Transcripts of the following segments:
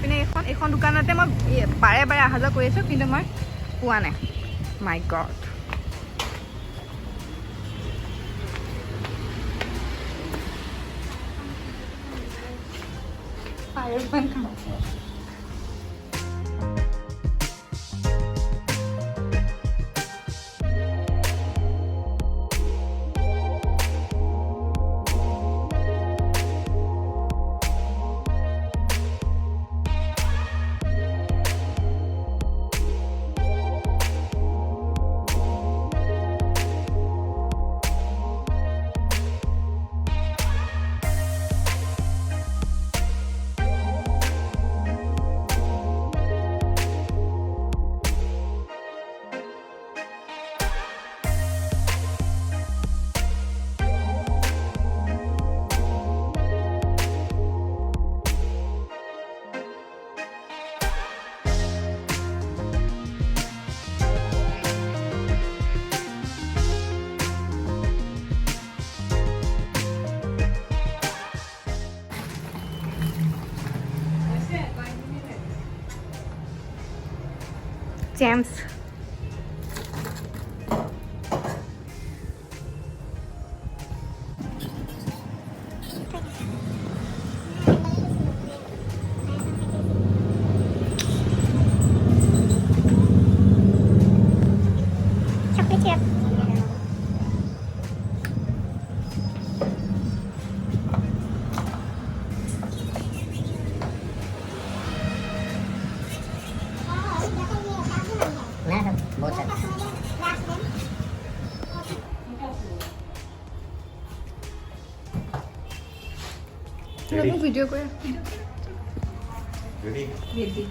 ইপিনে এইখন দোকানতে মই বাৰে বাৰে অহা যোৱা কৰি আছোঁ কিন্তু মই পোৱা নাই মাই god James. Chocolate chip. Ready? Video ko. Ready? Ready.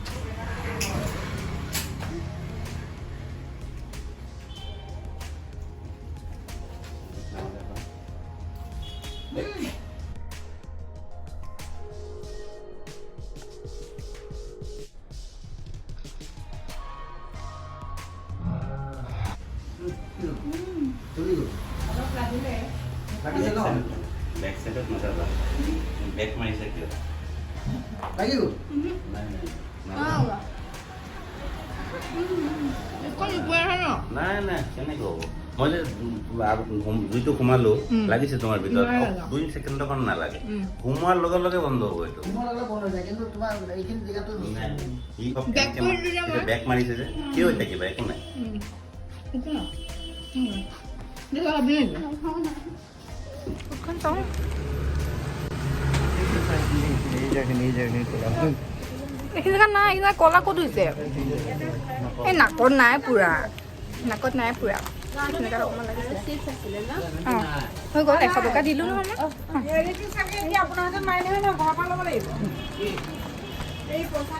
Back side of masala. Back my side here. Lagi ku? নাই কেনেকৈ হ'ব মই যে জুইটো সোমালো লাগিছে তোমাৰ ভিতৰত 2 ছেকেণ্ড কাৰণে নালাগে সোমোৱাৰ লগে লগে বন্ধ হ'ব এইটো বেক মাৰিছে যে কি হৈ থাকিবা একো নাই এইখিনি জেগাত নাই এইখিনি কলা ক'ত হৈছে এই নাকত নাই পুৰা অকণমান লাগিছিলে অঁ হৈ গ'ল 100 টকা দিলোঁ নহয় আপোনালোকে মাৰি নহয় ঘৰৰ পৰা ল'ব লাগিব এই পইচা